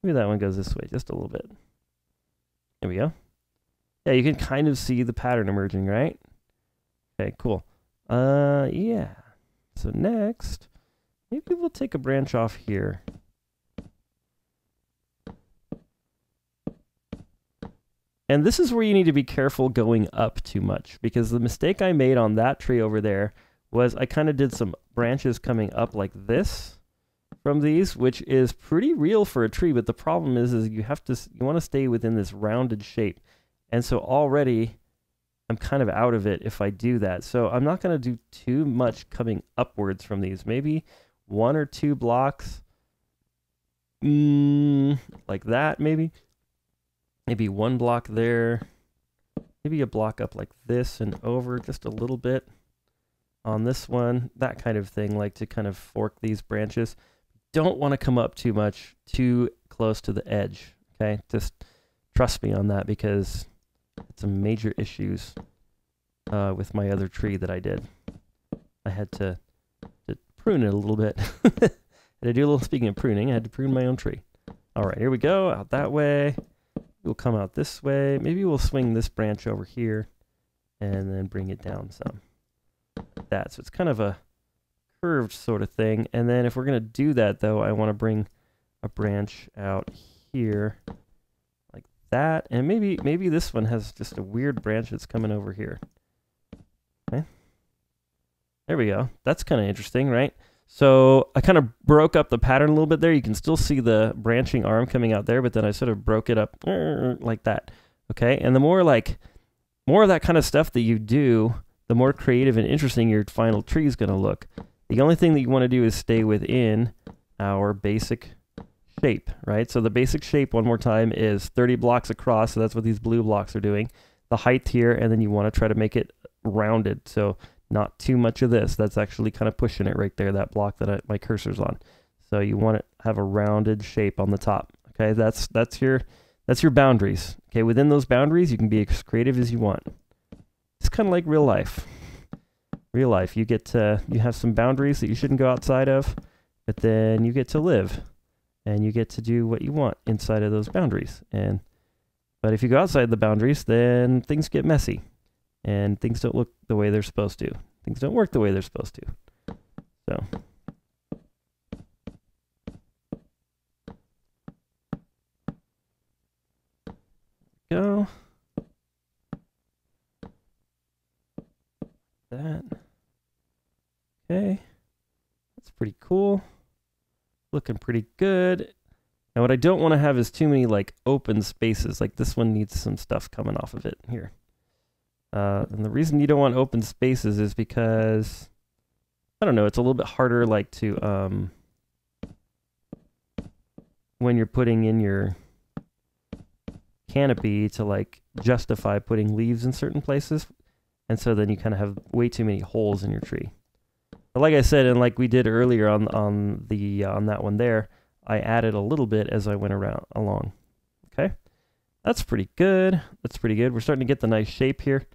Maybe that one goes this way just a little bit. There we go. Yeah, you can kind of see the pattern emerging, right? Okay, cool. Yeah. So next, maybe we'll take a branch off here. And this is where you need to be careful going up too much, because the mistake I made on that tree over there was I kind of did some branches coming up like this from these, which is pretty real for a tree, but the problem is you want to stay within this rounded shape. And so already I'm kind of out of it if I do that. So I'm not going to do too much coming upwards from these. Maybe 1 or 2 blocks like that, maybe. Maybe 1 block there. Maybe a block up like this and over just a little bit on this one. That kind of thing, like to kind of fork these branches. Don't want to come up too much, too close to the edge, okay? Just trust me on that, because it's some major issues with my other tree that I did. I had to prune it a little bit. Speaking of pruning, I had to prune my own tree. All right, here we go, out that way. We'll come out this way. Maybe we'll swing this branch over here and then bring it down some. Like that. So it's kind of a curved sort of thing. And then if we're going to do that, though, I want to bring a branch out here like that, and maybe this one has just a weird branch that's coming over here. Okay. There we go. That's kind of interesting, right? So I kind of broke up the pattern a little bit there. You can still see the branching arm coming out there, but then I sort of broke it up like that. Okay, and the more of that kind of stuff that you do, the more creative and interesting your final tree is going to look. The only thing that you want to do is stay within our basic shape, right? So the basic shape, one more time, is 30 blocks across, so that's what these blue blocks are doing. The height here, and then you want to try to make it rounded, so not too much of this. That's actually kind of pushing it right there, that block that my cursor's on. So you want to have a rounded shape on the top. Okay, that's your boundaries. Okay, within those boundaries, you can be as creative as you want. It's kind of like real life. Real life, you have some boundaries that you shouldn't go outside of, but then you get to live, and you get to do what you want inside of those boundaries. But if you go outside the boundaries, then things get messy, and things don't look the way they're supposed to. Things don't work the way they're supposed to. So. Go. That. Okay. That's pretty cool. Looking pretty good. Now what I don't want to have is too many like open spaces. Like this one needs some stuff coming off of it here. And the reason you don't want open spaces is because, I don't know, it's a little bit harder like to, when you're putting in your canopy to like justify putting leaves in certain places. And so then you kind of have way too many holes in your tree. But like I said, and like we did earlier on that one there, I added a little bit as I went along. Okay, that's pretty good. That's pretty good. We're starting to get the nice shape here.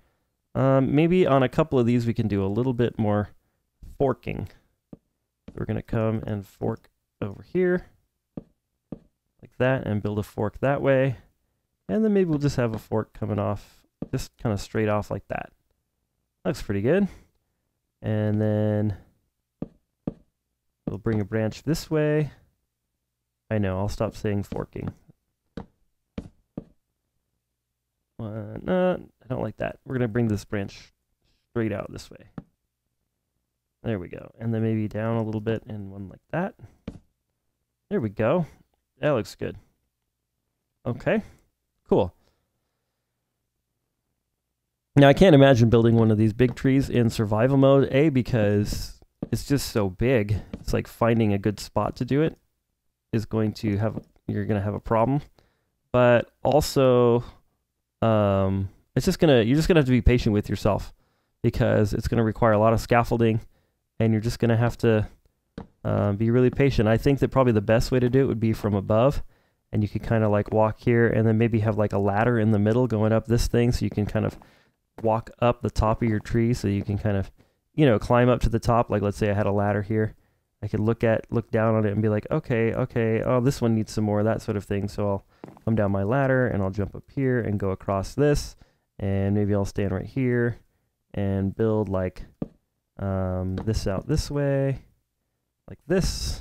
Maybe on a couple of these we can do a little bit more forking. We're going to come and fork over here like that and build a fork that way. And then maybe we'll just have a fork coming off, just kind of straight off like that. Looks pretty good. And then we'll bring a branch this way. I know, I'll stop saying forking. No, I don't like that. We're going to bring this branch straight out this way. There we go. And then maybe down a little bit and one like that. There we go. That looks good. Okay, cool. Now I can't imagine building one of these big trees in survival mode, because it's just so big. It's like finding a good spot to do it is going to have, you're going to have a problem. But also, you're just gonna have to be patient with yourself, because it's gonna require a lot of scaffolding, and you're just gonna have to be really patient. I think that probably the best way to do it would be from above, and you could kind of like walk here, and then maybe have like a ladder in the middle going up this thing, so you can kind of walk up the top of your tree, so you can kind of, you know, climb up to the top. Like let's say I had a ladder here, I could look down on it and be like, okay, oh, this one needs some more, that sort of thing. So I'll come down my ladder and I'll jump up here and go across this, and maybe I'll stand right here and build like this out this way, like this,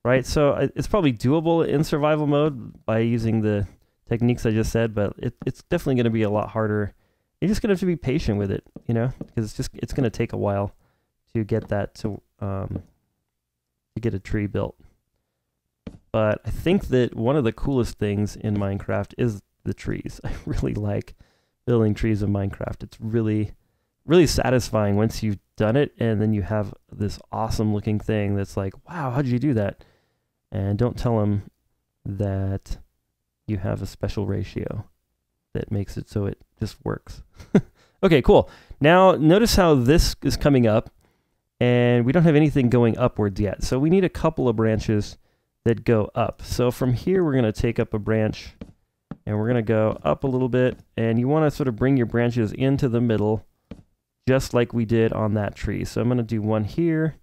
right? So it's probably doable in survival mode by using the techniques I just said, but it's definitely going to be a lot harder. You're just going to have to be patient with it, you know, because it's going to take a while to get that to get a tree built. But I think that one of the coolest things in Minecraft is the trees. I really like building trees in Minecraft. It's really, really satisfying once you've done it, and then you have this awesome looking thing that's like, wow, how'd you do that? And don't tell them that you have a special ratio that makes it so it just works. Okay, cool. Now notice how this is coming up, and we don't have anything going upwards yet. So we need a couple of branches that go up. So from here, we're going to take up a branch, and we're going to go up a little bit, and you want to sort of bring your branches into the middle, just like we did on that tree. So I'm going to do one here.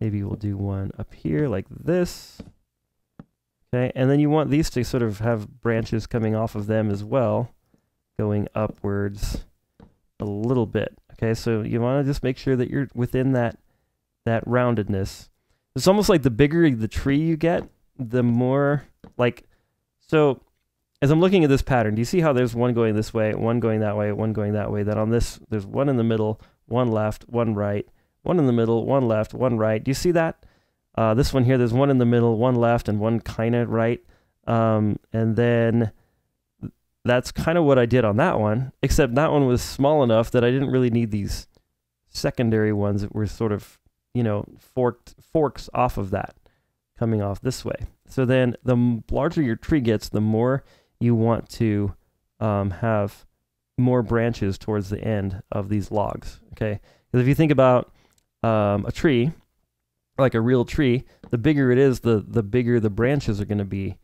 Maybe we'll do one up here like this. Okay, and then you want these to sort of have branches coming off of them as well, going upwards a little bit. Okay, so you want to just make sure that you're within that roundedness. It's almost like the bigger the tree you get, the more like, so as I'm looking at this pattern, do you see how there's one going this way, one going that way, one going that way? Then on this, there's one in the middle, one left, one right, one in the middle, one left, one right. Do you see that? This one here, there's one in the middle, one left, and one kind of right. And then that's kind of what I did on that one, except that one was small enough that I didn't really need these secondary ones that were sort of, you know, forks off of that, coming off this way. So then the larger your tree gets, the more you want to have more branches towards the end of these logs, okay? Because if you think about a tree, like a real tree, the bigger it is, the bigger the branches are going to be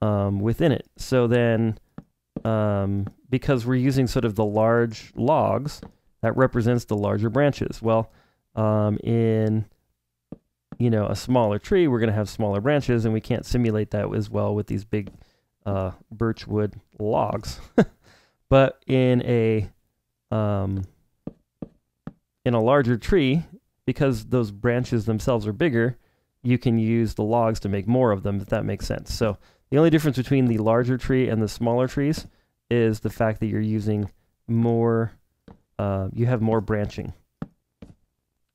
within it. So then, because we're using sort of the large logs, that represents the larger branches. Well, in a smaller tree, we're going to have smaller branches, and we can't simulate that as well with these big birchwood logs. But in a larger tree, because those branches themselves are bigger, you can use the logs to make more of them, if that makes sense. So the only difference between the larger tree and the smaller trees is the fact that you're using more, you have more branching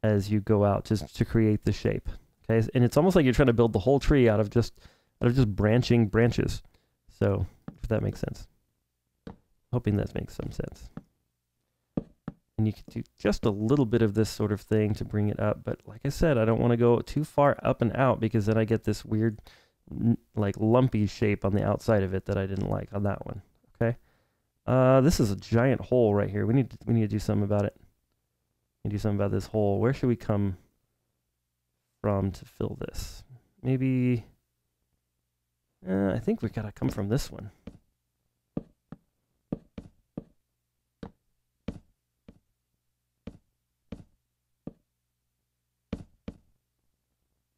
as you go out to create the shape. Okay, and it's almost like you're trying to build the whole tree out of just branching branches. So if that makes sense, hoping that makes some sense. And you can do just a little bit of this sort of thing to bring it up, but like I said, I don't want to go too far up and out because then I get this weird, like lumpy shape on the outside of it that I didn't like on that one. Okay, this is a giant hole right here. We need to do something about it. We need to do something about this hole. Where should we come from to fill this? Maybe. I think we gotta come from this one.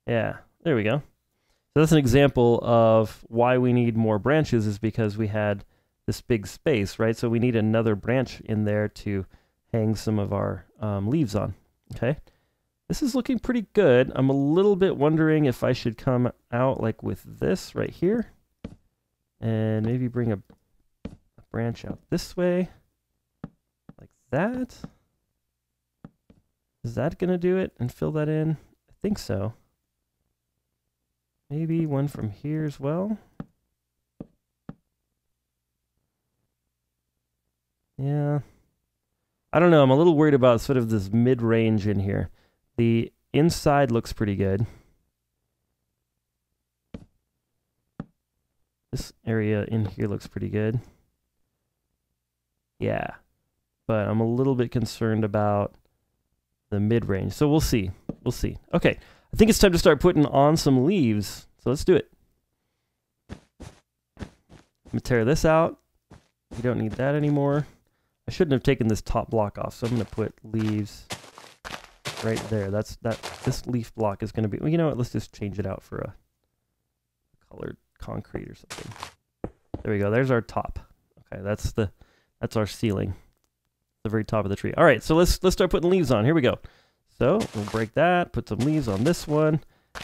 Yeah, there we go. So that's an example of why we need more branches, is because we had this big space, right? So we need another branch in there to hang some of our leaves on, okay? This is looking pretty good. I'm a little bit wondering if I should come out like with this right here and maybe bring a branch out this way, like that. Is that gonna do it and fill that in? I think so. Maybe one from here as well. Yeah. I don't know. I'm a little worried about sort of this mid-range in here. The inside looks pretty good. This area in here looks pretty good. Yeah. But I'm a little bit concerned about the mid-range. So we'll see. We'll see. Okay. I think it's time to start putting on some leaves. So let's do it. I'm going to tear this out. We don't need that anymore. I shouldn't have taken this top block off, so I'm going to put leaves right there. This leaf block is going to be, well, you know what, let's just change it out for a colored concrete or something. There we go. There's our top. Okay, that's our ceiling. The very top of the tree. All right, so let's start putting leaves on. Here we go. So we'll break that, put some leaves on this one,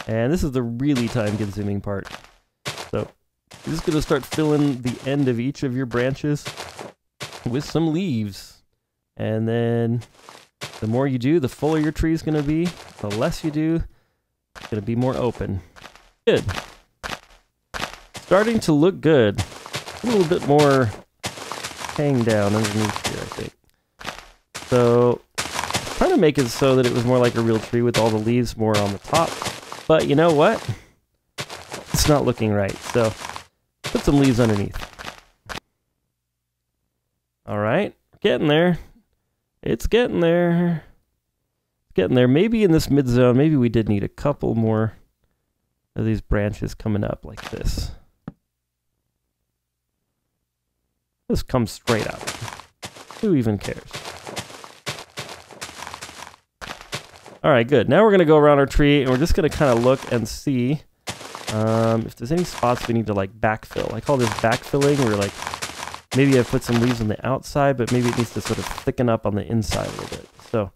and this is the really time-consuming part. So you're just going to start filling the end of each of your branches with some leaves. And then the more you do, the fuller your tree is going to be. The less you do, it's going to be more open. Good. Starting to look good. A little bit more hang down underneath here, I think. So trying to make it so that it was more like a real tree with all the leaves more on the top. But you know what? It's not looking right. So put some leaves underneath. All right, getting there. It's getting there. Getting there. Maybe in this mid zone, maybe we did need a couple more of these branches coming up like this. This comes straight out. Who even cares? All right, good. Now we're going to go around our tree, and we're just going to kind of look and see if there's any spots we need to like backfill. I call this backfilling, where like maybe I put some leaves on the outside, but maybe it needs to sort of thicken up on the inside a little bit. So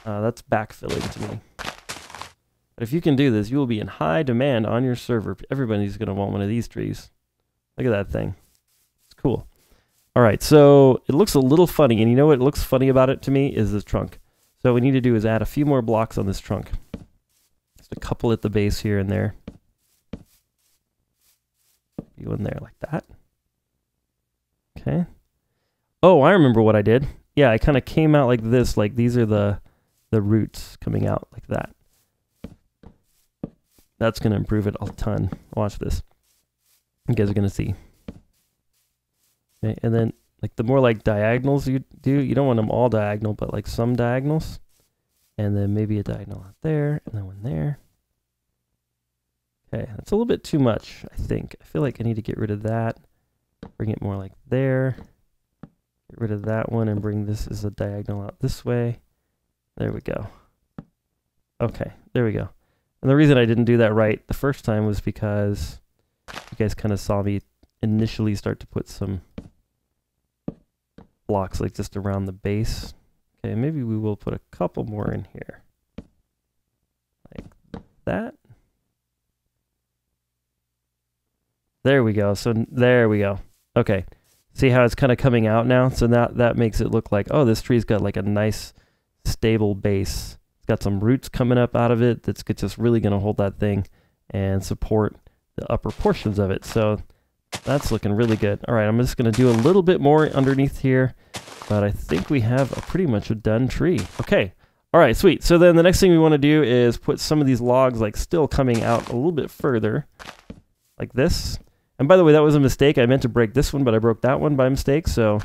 that's backfilling to me. But if you can do this, you will be in high demand on your server. Everybody's going to want one of these trees. Look at that thing. Cool. All right, so it looks a little funny, and you know what looks funny about it to me is this trunk. So what we need to do is add a few more blocks on this trunk. Just a couple at the base here and there. You in there like that. Okay. Oh, I remember what I did. Yeah, I kind of came out like this, like these are the roots coming out like that. That's going to improve it a ton. Watch this. You guys are going to see. Okay, and then like the more like diagonals you do, you don't want them all diagonal, but like some diagonals. And then maybe a diagonal out there, and then one there. Okay, that's a little bit too much, I think. I feel like I need to get rid of that. Bring it more like there. Get rid of that one and bring this as a diagonal out this way. There we go. Okay, there we go. And the reason I didn't do that right the first time was because you guys kind of saw me initially start to put some blocks like just around the base. Okay, maybe we will put a couple more in here. Like that. There we go. So there we go. Okay. See how it's kind of coming out now? So that makes it look like, oh, this tree's got like a nice stable base. It's got some roots coming up out of it that's just really going to hold that thing and support the upper portions of it. So that's looking really good. All right, I'm just going to do a little bit more underneath here, but I think we have a pretty much a done tree. Okay. All right, sweet. So then the next thing we want to do is put some of these logs like still coming out a little bit further like this. And by the way, that was a mistake. I meant to break this one, but I broke that one by mistake. So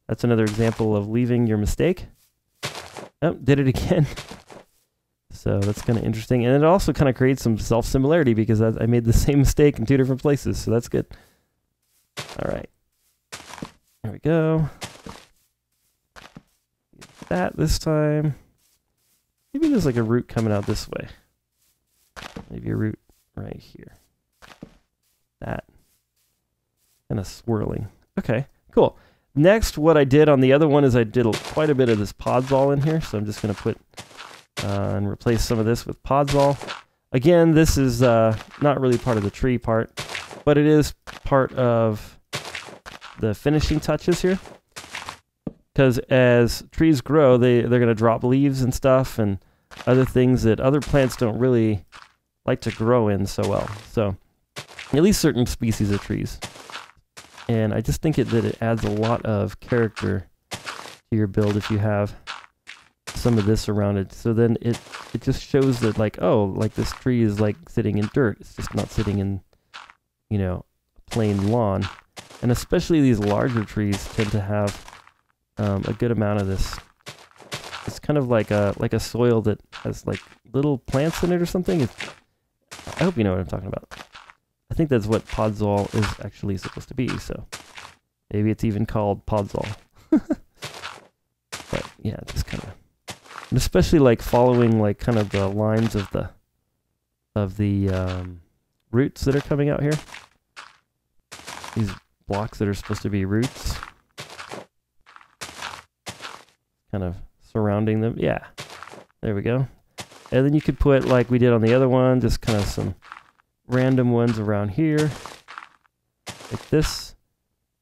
that's another example of leaving your mistake. Oh, did it again. So that's kind of interesting. And it also kind of creates some self-similarity because I made the same mistake in two different places. So that's good. All right. There we go. That this time. Maybe there's like a root coming out this way. Maybe a root right here. That. Kind of swirling. Okay, cool. Next, what I did on the other one is I did quite a bit of this podzol in here. So I'm just going to put and replace some of this with podzol. Again, this is not really part of the tree part, but it is part of the finishing touches here. Because as trees grow, they're going to drop leaves and stuff and other things that other plants don't really like to grow in so well. So at least certain species of trees. And I just think that it adds a lot of character to your build if you have some of this around it. So then it just shows that like, oh, like this tree is like sitting in dirt. It's just not sitting in, you know, plain lawn. And especially these larger trees tend to have a good amount of this. It's kind of like a soil that has like little plants in it or something. I hope you know what I'm talking about. I think that's what podzol is actually supposed to be, so maybe it's even called podzol. But yeah, just kind of, and especially like following like kind of the lines of the roots that are coming out here. These blocks that are supposed to be roots, kind of surrounding them. Yeah, there we go. And then you could put like we did on the other one, just kind of some random ones around here like this,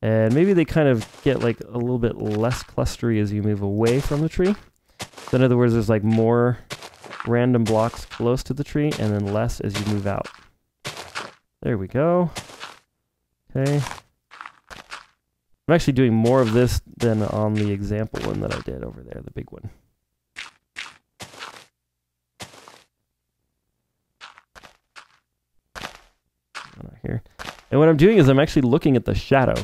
and maybe they kind of get like a little bit less clustery as you move away from the tree. So in other words, there's like more random blocks close to the tree and then less as you move out. There we go. Okay, I'm actually doing more of this than on the example one that I did over there, the big one. Here. And what I'm doing is I'm actually looking at the shadow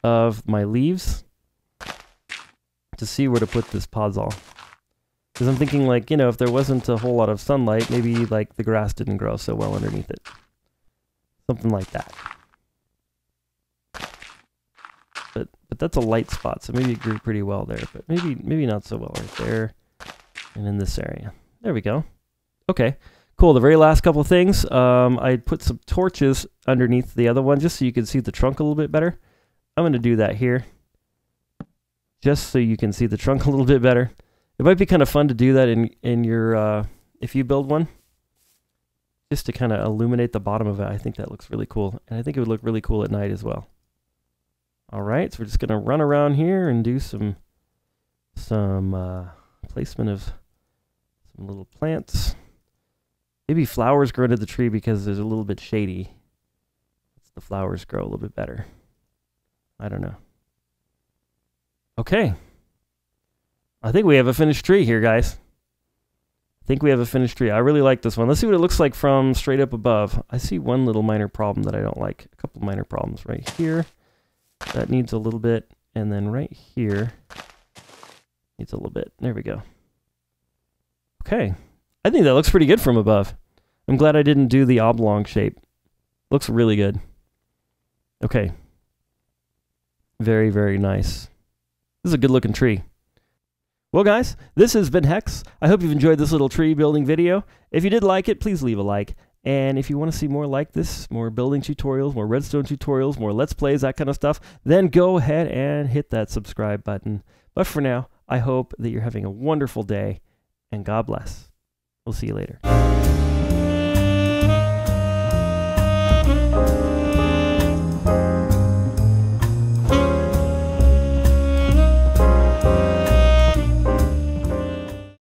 of my leaves to see where to put this podzol. Because I'm thinking like, you know, if there wasn't a whole lot of sunlight, maybe like the grass didn't grow so well underneath it. Something like that. But that's a light spot, so maybe it grew pretty well there, but maybe not so well right there and in this area. There we go. Okay. Cool, the very last couple of things, I put some torches underneath the other one just so you can see the trunk a little bit better. I'm going to do that here, just so you can see the trunk a little bit better. It might be kind of fun to do that in your, if you build one, just to kind of illuminate the bottom of it. I think that looks really cool, and I think it would look really cool at night as well. All right, so we're just going to run around here and do some placement of some little plants. Maybe flowers grow into the tree because there's a little bit shady. The flowers grow a little bit better. I don't know. Okay. I think we have a finished tree here, guys. I think we have a finished tree. I really like this one. Let's see what it looks like from straight up above. I see one little minor problem that I don't like. A couple minor problems right here. That needs a little bit. And then right here needs a little bit. There we go. Okay. I think that looks pretty good from above. I'm glad I didn't do the oblong shape. Looks really good. Okay. Very, very nice. This is a good looking tree. Well, guys, this has been Hex. I hope you've enjoyed this little tree building video. If you did like it, please leave a like. And if you want to see more like this, more building tutorials, more redstone tutorials, more Let's Plays, that kind of stuff, then go ahead and hit that subscribe button. But for now, I hope that you're having a wonderful day, and God bless. We'll see you later.